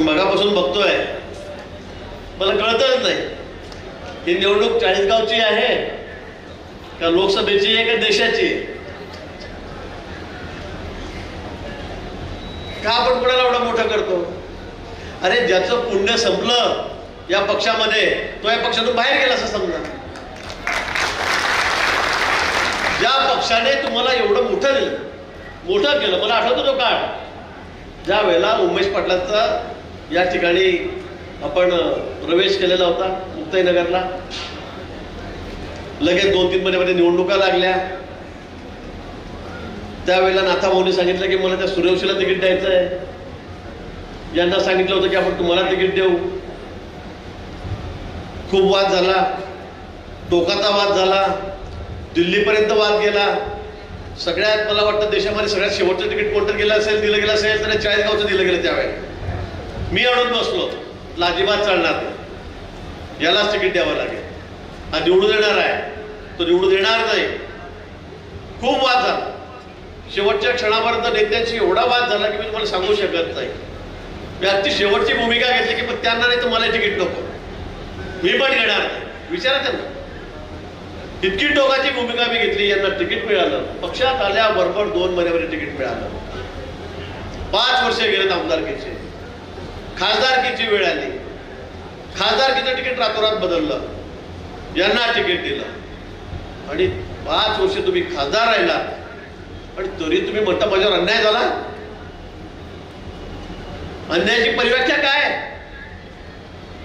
मगापासून बघतोय, मला कळतच नाही ही निवडणूक चाळीसगावची आहे का लोकसभेची आहे का देशाची आहे? का आपण कोणाला एवढा मोठा करतो? अरे ज्याचं पुण्य संपलं या पक्षामध्ये तो या पक्षातून बाहेर गेला असं समजा. ज्या पक्षाने तुम्हाला एवढं मोठं केलं, मला आठवतो तो काळ ज्या वेळेला उमेश पाटलांचा या ठिकाणी आपण प्रवेश केलेला होता मुक्ताईनगरला. लगेच 2-3 महिन्यामध्ये निवडणुका लागल्या. त्यावेळेला नाथाभाऊंनी सांगितलं की मला त्या सूर्यवंशीला तिकीट द्यायचं आहे. यांना सांगितलं होतं की आपण तुम्हाला तिकीट देऊ. खूप वाद झाला, टोकाचा वाद झाला, दिल्लीपर्यंत वाद गेला. सगळ्यात मला वाटतं देशामध्ये सगळ्यात शेवटचं तिकीट कोणतं गेलं असेल, दिलं गेलं असेल तर चाळीसगावचं दिलं गेलं. त्यावेळेला मी अडून बसलो, अजिबात चालणार नाही, यालाच तिकीट द्यावं लागेल. हा निवडून येणार आहे, तो निवडून येणार नाही. खूप वाद झाला. शेवटच्या क्षणापर्यंत नेत्यांशी एवढा वाद झाला की मी तुम्हाला सांगू शकत नाही. मी आजची शेवटची भूमिका घेतली की पण त्यांना नाही तर मला तिकीट नको, मी पण घेणार नाही. विचारा त्यांना. इतकी टोकाची भूमिका मी घेतली. यांना तिकीट मिळालं, पक्षात आल्याबरोबर 2 महिन्यामध्ये तिकीट मिळालं. 5 वर्ष गेलेत आमदारकीचे. खासदारकीची वेळ आली, खासदारकीचं तिकीट रातोरात बदललं, यांना तिकीट दिलं आणि 5 वर्ष तुम्ही खासदार राहिला आणि तरी तुम्ही म्हणता माझ्यावर अन्याय झाला. अन्यायाची परिव्याख्या काय?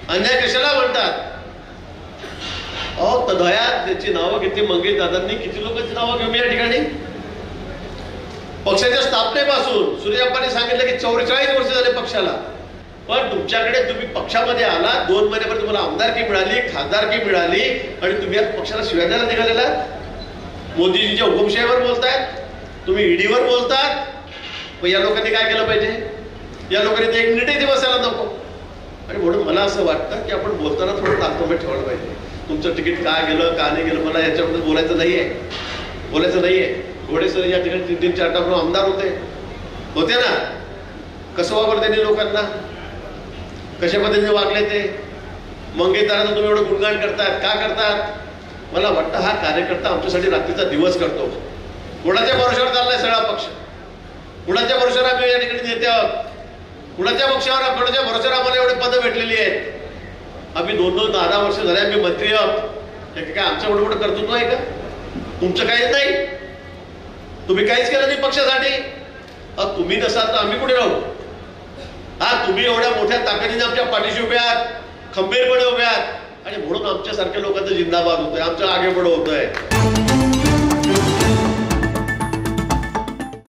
अन्याय कशाला म्हणतात? अहो तदयात त्याची नावं घेतली मंगेश दादांनी. किती लोकांची नावं घेऊन या ठिकाणी पक्षाच्या स्थापनेपासून सूर्यप्पांनी सांगितलं की 44 वर्ष झाले पक्षाला. पण तुमच्याकडे तुम्ही पक्षामध्ये आला, 2 महिन्यापर्यंत तुम्हाला आमदारकी मिळाली, खासदारकी मिळाली आणि तुम्ही या पक्षाला शिव्या द्यायला निघालेला. मोदीजींच्या हुकुमशाहीवर बोलतायत, तुम्ही ईडीवर बोलतात. मग या लोकांनी काय केलं पाहिजे? या लोकांनी ते 1 मिनिटही बसायला नको. आणि म्हणून मला असं वाटतं की आपण बोलताना थोडं ताकदीने ठेवलं पाहिजे. तुमचं तिकीट का गेलं का नाही गेलं मला याच्याबद्दल बोलायचं नाहीये. घोडे सर या ठिकाणी 3-4 टाकून आमदार होते ना. कसं वापर त्यांनी लोकांना, कशा पद्धतीने वागले ते. मंगेशदारांचं तुम्ही एवढं गुणगान करतात, का करतात? मला वाटतं हा कार्यकर्ता आमच्यासाठी रात्रीचा दिवस करतो. कुणाच्या भरोशावर चाललाय सगळा पक्ष? कुणाच्या भरोशावर आम्ही या ठिकाणी नेते आहोत? कुणाच्या भरोशावर आम्हाला एवढे पदं भेटलेली आहेत? आम्ही 2-10 वर्ष झाले आम्ही मंत्री आहोत. काय आमचं एवढं मोठं कर्तृत्व आहे का? तुमचं काहीच नाही. तुम्ही काहीच केलं नाही पक्षासाठी. तुम्ही नसाल तर आम्ही कुठे राहू? तुम्ही एवढ्या मोठ्या ताकदीने आमच्या पाठीशी उभे आहात, खंबीरपणे उभे आहात आणि म्हणून आमच्यासारख्या लोकांचं जिंदाबाद होतोय, आमचं आगेपुढे होतोय.